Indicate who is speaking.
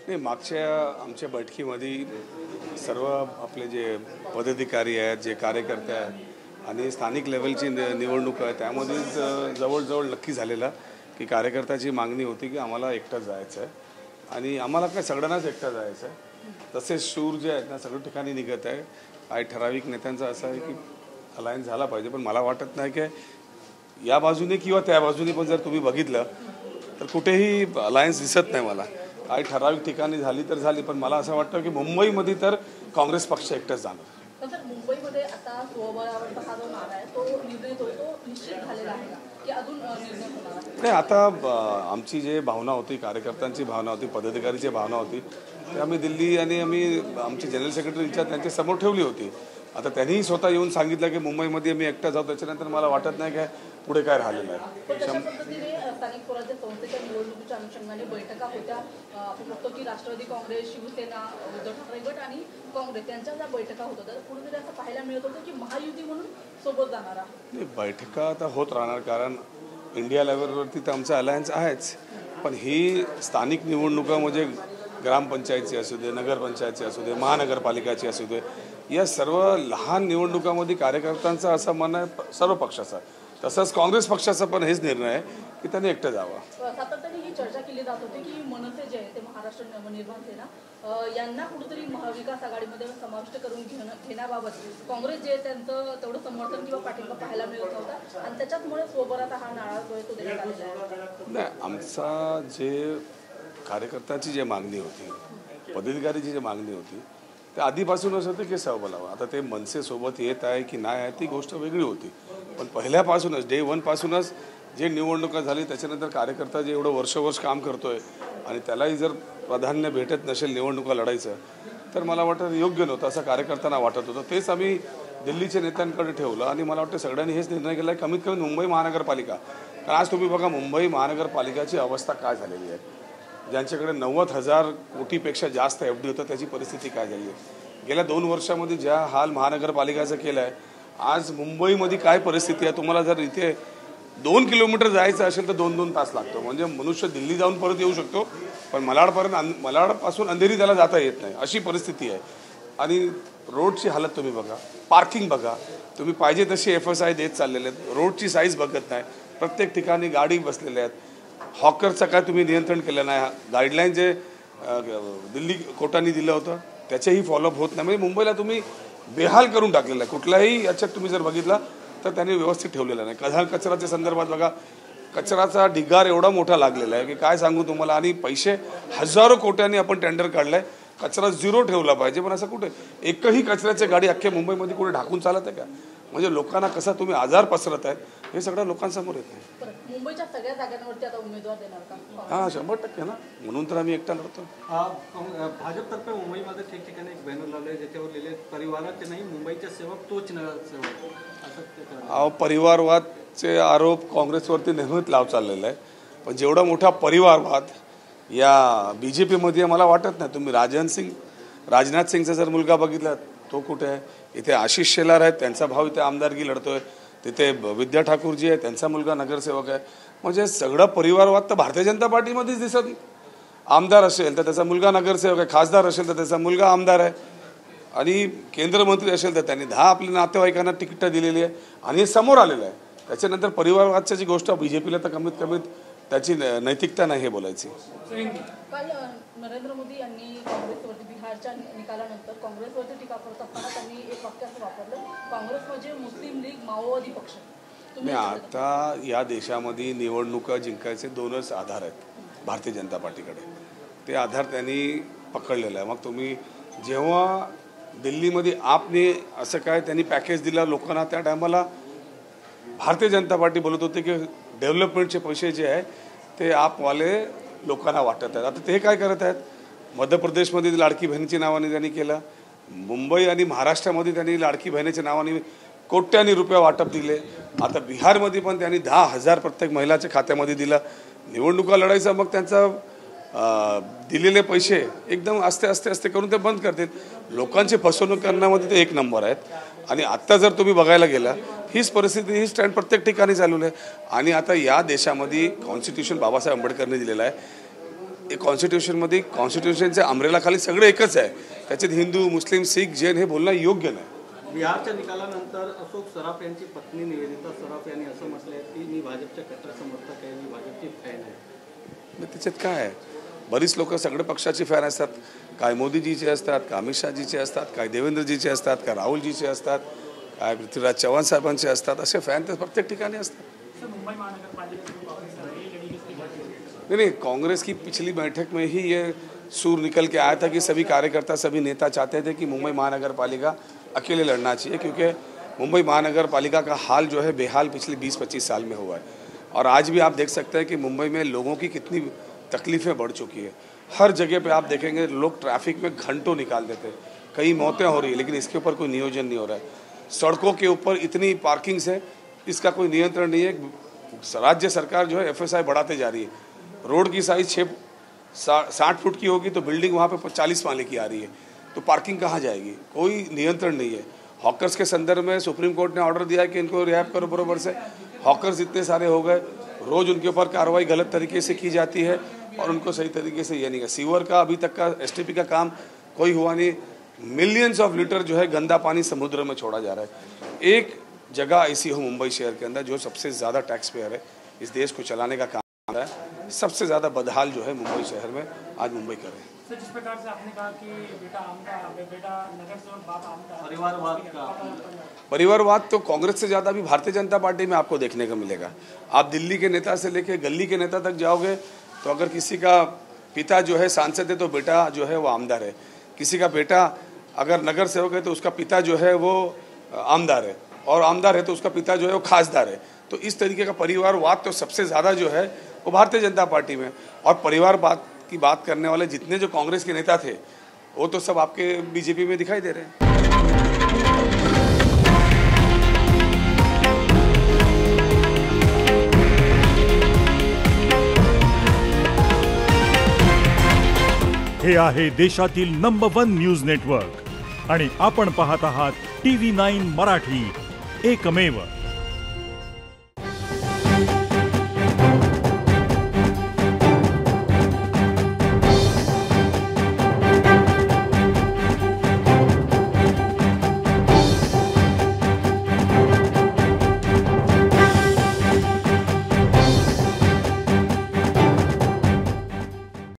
Speaker 1: नाही, मागच्या आमच्या बैठकीमध्ये सर्व आपले जे पदाधिकारी आहेत, जे कार्यकर्ते आहेत आणि स्थानिक लेवलची निवडणूक आहे त्यामध्येच जवळजवळ नक्की झालेलं की कार्यकर्त्याची मागणी होती की आम्हाला एकटं जायचं आहे आणि आम्हाला काय सगळ्यांनाच एकटं जायचं आहे। तसेच शूर जे आहेत ना सगळ्या ठिकाणी निघत आहे। काही ठराविक नेत्यांचं असं आहे की अलायन्स झाला पाहिजे, पण मला वाटत नाही की या बाजूने किंवा त्या बाजूने पण जर तुम्ही बघितलं तर कुठेही अलायन्स दिसत नाही मला। काही ठराविक ठिकाणी झाली तर झाली, पण मला असं वाटतं की मुंबईमध्ये तर काँग्रेस पक्ष एकटाच जाणार।
Speaker 2: तर मुंबईमध्ये आता स्वबळावरचा हा जो नारा आहे तो निर्णय तो निश्चित झालेला आहे की अजून निर्णय होणार आहे?
Speaker 1: नाही, आता आमची जे भावना होती, कार्यकर्त्यांची भावना होती, पदाधिकारीची भावना होती, ते आम्ही दिल्ली आणि आम्ही आमचे जनरल सेक्रेटरीच्या त्यांच्या समोर ठेवली होती। आता त्यांनीही स्वतः येऊन सांगितलं की मुंबईमध्ये मी एकटा जाऊ, त्याच्यानंतर मला वाटत नाही काय पुढे काय राहिलेलं आहे।
Speaker 2: तशा पद्धतीने स्थानिक स्वराज्य संस्थेच्या निवडणुकीच्या अनुषंगाने बैठका होत्या। आपण बघतो की राष्ट्रवादी काँग्रेस, शिवसेना, उद्धव ठाकरे गट आणि काँग्रेस यांच्या ज्या बैठका होत होत्या कुठेतरी असं पाहायला मिळत होतं की महायुती म्हणून सोबत जाणारा
Speaker 1: नाही, बैठका आता होत राहणार, कारण इंडिया लेवलवरती तर आमचं अलायन्स आहेच, पण ही स्थानिक निवडणुका म्हणजे ग्रामपंचायतची असू दे, नगरपंचायतची असू दे, महानगरपालिकाची असू दे, या सर्व लहान निवडणुकांमध्ये कार्यकर्त्यांचा असं मन आहे सर्व पक्षाचा, तसंच काँग्रेस पक्षाचा पण हेच निर्णय आहे की त्यांनी एकटं जावं।
Speaker 2: सातत्याने ही चर्चा केली जात होती की मनसे जे आहे ते महाराष्ट्र नवनिर्माण सेना यांना कुठेतरी महाविकास आघाडीमध्ये समाविष्ट करून घेण्याबाबत काँग्रेस जे त्यांचं तेवढं समर्थन किंवा पाठिंबा पाहायला मिळत नव्हता आणि त्याच्यामुळे स्वबळाचा हा नारा तो देण्यात आलेला आहे।
Speaker 1: नाही, आमचा जे कार्यकर्त्याची जी मागणी होती, पदाधिकारीची जी मागणी होती ते आधीपासूनच होते की सहबलावा। आता ते मनसेसोबत येत आहे की नाही आहे ती गोष्ट वेगळी होती, पण पहिल्यापासूनच डे वन पासूनच जे निवडणुका झाली त्याच्यानंतर कार्यकर्ता जे एवढं वर्ष काम करतोय आणि त्यालाही जर प्राधान्य भेटत नसेल निवडणुका लढायचं तर मला वाटतं योग्य नव्हतं असं कार्यकर्त्यांना वाटत होतं। तेच आम्ही दिल्लीच्या नेत्यांकडे ठेवलं आणि मला वाटतं सगळ्यांनी हेच निर्णय केला आहे कमीत कमी मुंबई महानगरपालिका, कारण आज तुम्ही बघा मुंबई महानगरपालिकाची अवस्था काय झालेली आहे। ज्यांच्याकडे 90,000 कोटीपेक्षा जास्त FD होतं त्याची परिस्थिती काय झाली आहे। गेल्या 2 वर्षामध्ये ज्या हाल महानगरपालिकाचं केलं आहे, आज मुंबईमध्ये काय परिस्थिती आहे। तुम्हाला जर इथे 2 किलोमीटर जायचं असेल तर 2-2 तास लागतो, म्हणजे मनुष्य दिल्ली जाऊन परत येऊ शकतो पण मलाडपासून अंधेरी त्याला जाता येत नाही अशी परिस्थिती आहे। आणि रोडची हालत तुम्ही बघा, पार्किंग बघा, तुम्ही पाहिजे तशी FSI देत चाललेले आहेत, रोडची साईज बघत नाही, प्रत्येक ठिकाणी गाडी बसलेल्या आहेत। हॉकरचं काय तुम्ही नियंत्रण केलं नाही, गाईडलाईन जे दिल्ली कोर्टाने दिलं होतं त्याचेही फॉलोअप होत नाही, म्हणजे मुंबईला तुम्ही बेहाल करून टाकलेलं आहे। कुठल्याही याच्यात तुम्ही जर बघितला तर त्यांनी व्यवस्थित ठेवलेलं नाही। कचऱ्याच्या संदर्भात बघा, कचराचा ढिगार एवढा मोठा लागलेला आहे की काय सांगू तुम्हाला, आणि पैसे हजारो कोट्यांनी आपण टेंडर काढलंय, कचरा 0 ठेवला पाहिजे, पण असं कुठे एकही कचऱ्याची गाडी अख्ख्या मुंबईमध्ये कुठे ढाकून चालत आहे का? म्हणजे लोकांना कसा तुम्ही आजार पसरत आहेत हे सगळं लोकांसमोर येत नाही।
Speaker 2: मुंबईच्या सगळ्या जागांवरती आता उमेदवार देणार का?
Speaker 1: हां, 100% ना, म्हणून तर आम्ही एकटा लढतो।
Speaker 3: भाजपतर्फे मुंबईमध्ये ठिकठिकाणी एक बॅनर लावले ज्याच्यावर लिहिले परिवाराचे नाही मुंबईचे सेवक तोच सेवक।
Speaker 1: परिवारवादचे आरोप काँग्रेसवरती नेहमीच लाव चाललेला आहे, पण जेवढा मोठा परिवारवाद या BJPमध्ये मला वाटत नाही। तुम्ही राजनाथ सिंगचा जर मुलगा बघितला तो कुठे आहे, इथे आशिष शेलार आहेत त्यांचा भाऊ इथे आमदारकी लढतोय, तिथे विद्या ठाकूरजी आहे त्यांचा मुलगा नगरसेवक आहे, म्हणजे सगळं परिवारवाद तर भारतीय जनता पार्टीमध्येच दिसत। आमदार असेल तर त्याचा मुलगा नगरसेवक आहे, खासदार असेल तर त्याचा मुलगा आमदार आहे, आणि केंद्रमंत्री असेल तर त्यांनी 10 आपल्या नातेवाईकांना तिकीटं दिलेली आहे आणि हे समोर आलेलं आहे। त्याच्यानंतर परिवारवादची जी गोष्ट BJPला तर कमीत कमी त्याची नैतिकता नाही हे बोलायची।
Speaker 2: काल नरेंद्र मोदी यांनी काँग्रेसवरती बिहारच्या निकालानंतर काँग्रेसवरती टीका करत असताना त्यांनी एक वाक्य असं वापरलं, काँग्रेस म्हणजे मुस्लिम लीग माओवादी पक्ष।
Speaker 1: नाही, आता या देशामध्ये निवडणुका जिंकायचे 2च आधार आहेत भारतीय जनता पार्टीकडे, ते आधार त्यांनी पकडलेलं आहे। मग तुम्ही जेव्हा दिल्लीमध्ये आपने असं काय त्यांनी पॅकेज दिला लोकांना, त्या टायमाला भारतीय जनता पार्टी बोलत होते की डेव्हलपमेंटचे पैसे जे आहे ते आपवाले लोकांना वाटत आहेत। आता ते काय करत आहेत, मध्य प्रदेशमध्ये लाडकी बहिणीच्या नावाने त्यांनी केलं, मुंबई आणि महाराष्ट्रामध्ये त्यांनी लाडकी बहिणीच्या नावाने कोट्यांनी रुपये वाटप दिले, आता बिहारमध्ये पण त्यांनी 10,000 प्रत्येक महिलाच्या खात्यामध्ये दिलं। निवडणुका लढायचं मग त्यांचा दिलेले पैसे एकदम आस्ते करून ते बंद करतील। लोकांची फसवणूक करण्यामध्ये ते 1 नंबर आहेत। आणि आत्ता जर तुम्ही बघायला गेला हीच परिस्थिती, ही स्टँड प्रत्येक ठिकाणी चालू आहे। आणि आता या देशामध्ये कॉन्स्टिट्यूशन बाबासाहेब आंबेडकरने दिलेलं आहे, कॉन्स्टिट्यूशनमध्ये कॉन्स्टिट्यूशनच्या अमरेलाखाली सगळे एकच आहे. त्याच्यात हिंदू, मुस्लिम, शीख, जैन हे बोलणं योग्य नाही.
Speaker 3: बिहारच्या निकालानंतर अशोक सराफ यांची पत्नी निवेदिता सराफ यांनी असं म्हटलंय की मी भाजपच्या कट्टर समर्थक आहे, मी भाजपची फॅन आहे.
Speaker 1: मग त्याच्यात काय आहे? बरीच लोक सगळे पक्षाची फॅन असतात. काय मोदीजीचे असतात, काय अमित शहाजीचे असतात, काय देवेंद्रजीचे असतात, काय राहुलजीचे असतात, काय पृथ्वीराज चव्हाण साहेबांचे असतात. असे फॅन तर प्रत्येक ठिकाणी असतात. नहीं, कांग्रेस की पिछली बैठक में ही ये सूर निकल के आया था कि सभी कार्यकर्ता, सभी नेता चाहते थे कि मुंबई महानगर पालिका अकेले लड़ना चाहिए, क्योंकि मुंबई महानगर पालिका का हाल जो है बेहाल पिछले 20-25 साल में हुआ है. और आज भी आप देख सकते हैं कि मुंबई में लोगों की कितनी तकलीफ़ें बढ़ चुकी है. हर जगह पे आप देखेंगे लोग ट्रैफिक में घंटों निकाल देते हैं, कई मौतें हो रही है, लेकिन इसके ऊपर कोई नियोजन नहीं हो रहा है. सड़कों के ऊपर इतनी पार्किंग्स है, इसका कोई नियंत्रण नहीं है. राज्य सरकार जो है FSI बढ़ाते जा रही है. रोड की साइज 60 फुट की होगी तो बिल्डिंग वहाँ पे 40 माले की आ रही है, तो पार्किंग कहाँ जाएगी? कोई नियंत्रण नहीं है. हॉकर्स के संदर्भ में सुप्रीम कोर्ट ने ऑर्डर दिया है कि इनको रिहाब करो बरोबर से. हॉकर्स इतने सारे हो गए, रोज़ उनके ऊपर कार्रवाई गलत तरीके से की जाती है और उनको सही तरीके से ये नहीं है. सीवर का अभी तक का STP का काम कोई हुआ नहीं. मिलियंस ऑफ लीटर जो है गंदा पानी समुद्र में छोड़ा जा रहा है. एक जगह ऐसी हो मुंबई शहर के अंदर जो सबसे ज़्यादा टैक्स पेयर है, इस देश को चलाने का काम है, सबसे ज़्यादा बदहाल जो है मुंबई शहर में आज मुंबई कर रहे हैं.
Speaker 4: सर, जिस प्रकार से आपने कहा कि बेटा नगर सेवक बाप आमदार,
Speaker 1: परिवारवाद तो कांग्रेस से ज़्यादा अभी भारतीय जनता पार्टी में आपको देखने को मिलेगा. आप दिल्ली के नेता से लेके गली के नेता तक जाओगे तो अगर किसी का पिता जो है सांसद है तो बेटा जो है वो आमदार है. किसी का बेटा अगर नगर सेवक है तो उसका पिता जो है वो आमदार है, और आमदार है तो उसका पिता जो है वो खासदार है. तो इस तरीके का परिवारवाद तो सबसे ज़्यादा जो है वो भारतीय जनता पार्टी में. और परिवारवाद की बात करने वाले जितने जो कांग्रेस के नेता थे वो तो सब आपके बीजेपी में दिखाई दे रहे हैं.
Speaker 5: हे आहे देशातील नंबर 1 न्यूज नेटवर्क आणि आपण पाहत आहात TV9 मराठी, एकमेव.